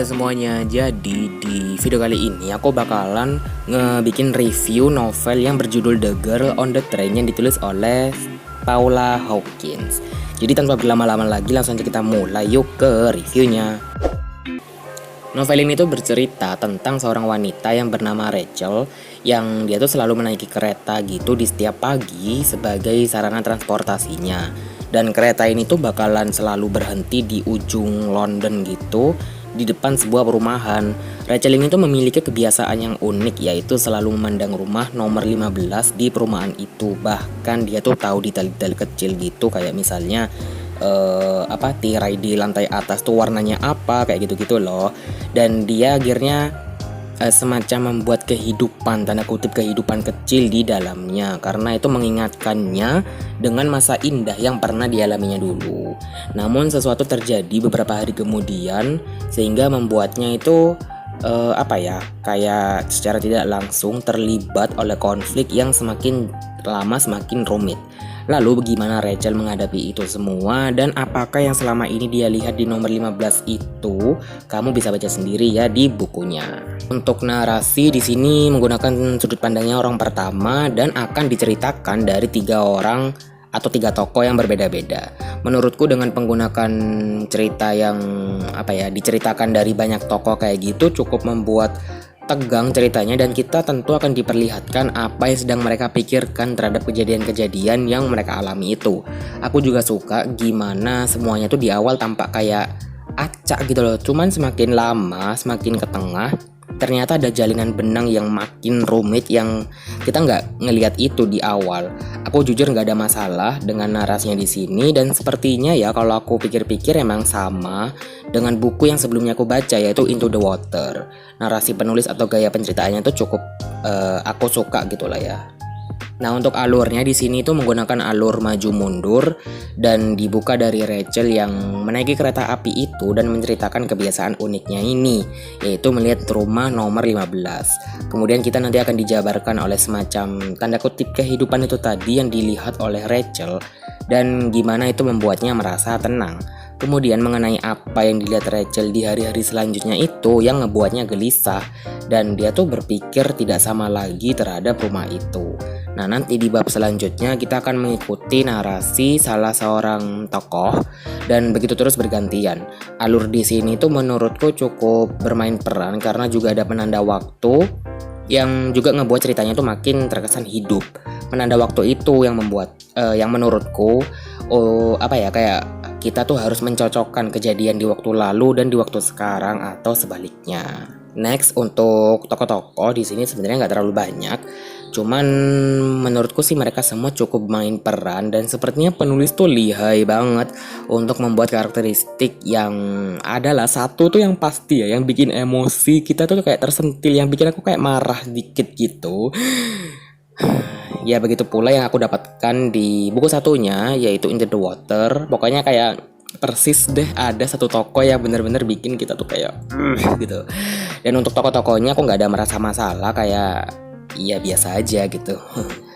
halo semuanya. Jadi di video kali ini aku bakalan ngebikin review novel yang berjudul The Girl on the Train yang ditulis oleh Paula Hawkins. Jadi tanpa berlama-lama lagi langsung aja kita mulai yuk ke reviewnya. Novel ini tuh bercerita tentang seorang wanita yang bernama Rachel yang dia tuh selalu menaiki kereta gitu di setiap pagi sebagai sarana transportasinya. Dan kereta ini tuh bakalan selalu berhenti di ujung London gitu, di depan sebuah perumahan. Rachel ini tuh memiliki kebiasaan yang unik, yaitu selalu memandang rumah nomor 15 di perumahan itu. Bahkan dia tuh tahu detail-detail kecil gitu, kayak misalnya tirai di lantai atas tuh warnanya apa, kayak gitu-gitu loh. Dan dia akhirnya semacam membuat kehidupan, tanda kutip kehidupan kecil di dalamnya, karena itu mengingatkannya dengan masa indah yang pernah dialaminya dulu. Namun sesuatu terjadi beberapa hari kemudian sehingga membuatnya itu kayak secara tidak langsung terlibat oleh konflik yang semakin lama semakin rumit. Lalu bagaimana Rachel menghadapi itu semua, dan apakah yang selama ini dia lihat di nomor 15 itu? Kamu bisa baca sendiri ya di bukunya. Untuk narasi di sini menggunakan sudut pandangnya orang pertama dan akan diceritakan dari 3 orang atau 3 tokoh yang berbeda-beda. Menurutku dengan penggunaan cerita yang diceritakan dari banyak tokoh kayak gitu cukup membuat tegang ceritanya, dan kita tentu akan diperlihatkan apa yang sedang mereka pikirkan terhadap kejadian-kejadian yang mereka alami itu. Aku juga suka gimana semuanya tuh di awal tampak kayak acak gitu loh, cuman semakin lama semakin ke tengah ternyata ada jalinan benang yang makin rumit yang kita nggak ngelihat itu di awal. Aku jujur nggak ada masalah dengan narasinya di sini, dan sepertinya ya kalau aku pikir-pikir emang sama dengan buku yang sebelumnya aku baca, yaitu Into the Water. Narasi penulis atau gaya penceritaannya tuh cukup aku suka gitu lah ya. Nah, untuk alurnya di sini tuh menggunakan alur maju mundur dan dibuka dari Rachel yang menaiki kereta api itu dan menceritakan kebiasaan uniknya ini, yaitu melihat rumah nomor 15. Kemudian kita nanti akan dijabarkan oleh semacam tanda kutip kehidupan itu tadi yang dilihat oleh Rachel dan gimana itu membuatnya merasa tenang. Kemudian mengenai apa yang dilihat Rachel di hari-hari selanjutnya itu yang ngebuatnya gelisah, dan dia tuh berpikir tidak sama lagi terhadap rumah itu. Nah, nanti di bab selanjutnya kita akan mengikuti narasi salah seorang tokoh dan begitu terus bergantian. Alur di sini tuh menurutku cukup bermain peran karena juga ada penanda waktu yang juga ngebuat ceritanya tuh makin terkesan hidup. Penanda waktu itu yang membuat yang menurutku kayak kita tuh harus mencocokkan kejadian di waktu lalu dan di waktu sekarang atau sebaliknya. Next, untuk tokoh-tokoh di sini sebenarnya nggak terlalu banyak, cuman menurutku sih mereka semua cukup main peran dan sepertinya penulis tuh lihai banget untuk membuat karakteristik yang adalah satu tuh yang pasti ya, yang bikin emosi kita tuh kayak tersentil, yang bikin aku kayak marah dikit gitu. Ya begitu pula yang aku dapatkan di buku satunya, yaitu Into the Water. Pokoknya kayak persis deh ada satu tokoh yang benar-benar bikin kita tuh kayak gitu. Dan untuk tokoh-tokohnya aku nggak ada merasa masalah, kayak ya biasa aja gitu.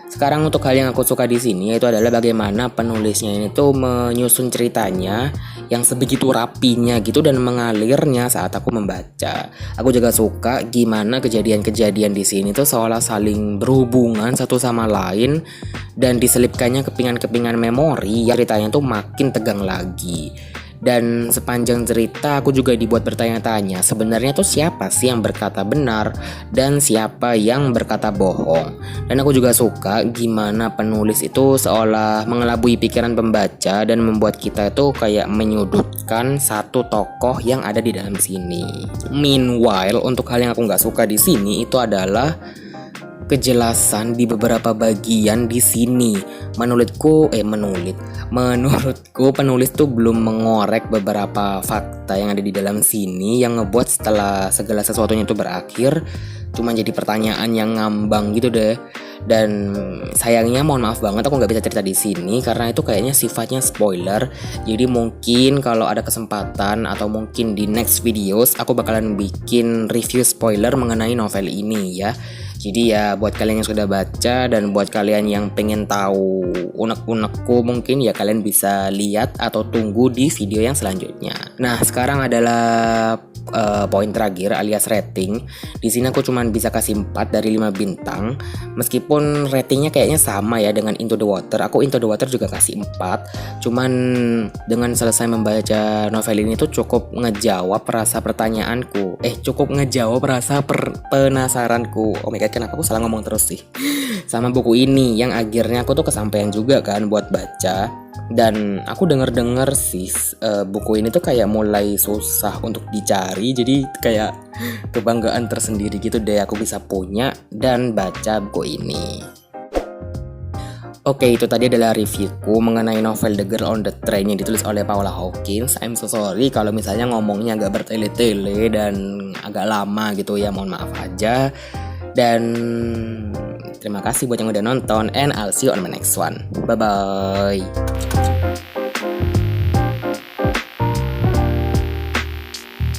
Sekarang untuk hal yang aku suka di sini yaitu adalah bagaimana penulisnya ini tuh menyusun ceritanya yang sebegitu rapinya gitu dan mengalirnya saat aku membaca. Aku juga suka gimana kejadian-kejadian di sini tuh seolah saling berhubungan satu sama lain dan diselipkannya kepingan-kepingan memori yang ceritanya tuh makin tegang lagi. Dan sepanjang cerita aku juga dibuat bertanya-tanya, sebenarnya tuh siapa sih yang berkata benar dan siapa yang berkata bohong. Dan aku juga suka gimana penulis itu seolah mengelabui pikiran pembaca dan membuat kita itu kayak menyudutkan satu tokoh yang ada di dalam sini. Meanwhile, untuk hal yang aku nggak suka di sini itu adalah kejelasan di beberapa bagian di sini. Menurutku penulis tuh belum mengorek beberapa fakta yang ada di dalam sini yang ngebuat setelah segala sesuatunya itu berakhir cuma jadi pertanyaan yang ngambang gitu deh. Dan sayangnya mohon maaf banget aku nggak bisa cerita di sini karena itu kayaknya sifatnya spoiler. Jadi mungkin kalau ada kesempatan atau mungkin di next videos aku bakalan bikin review spoiler mengenai novel ini ya. Jadi ya buat kalian yang sudah baca dan buat kalian yang pengen tahu unek-unekku mungkin ya kalian bisa lihat atau tunggu di video yang selanjutnya. Nah, sekarang adalah poin terakhir alias rating. Di sini aku cuman bisa kasih 4 dari 5 bintang. Meskipun ratingnya kayaknya sama ya dengan Into the Water. Aku Into the Water juga kasih 4. Cuman dengan selesai membaca novel ini tuh cukup ngejawab rasa pertanyaanku. Cukup ngejawab rasa penasaranku. Oh my god, kenapa aku salah ngomong terus sih? Sama buku ini yang akhirnya aku tuh kesampaian juga kan buat baca. Dan aku denger sih buku ini tuh kayak mulai susah untuk dicari. Jadi kayak kebanggaan tersendiri gitu deh aku bisa punya dan baca buku ini. Oke, itu tadi adalah reviewku mengenai novel The Girl on the Train yang ditulis oleh Paula Hawkins. I'm so sorry kalau misalnya ngomongnya agak bertele-tele dan agak lama gitu ya, mohon maaf aja. Dan terima kasih buat yang udah nonton, and I'll see you on my next one. Bye-bye.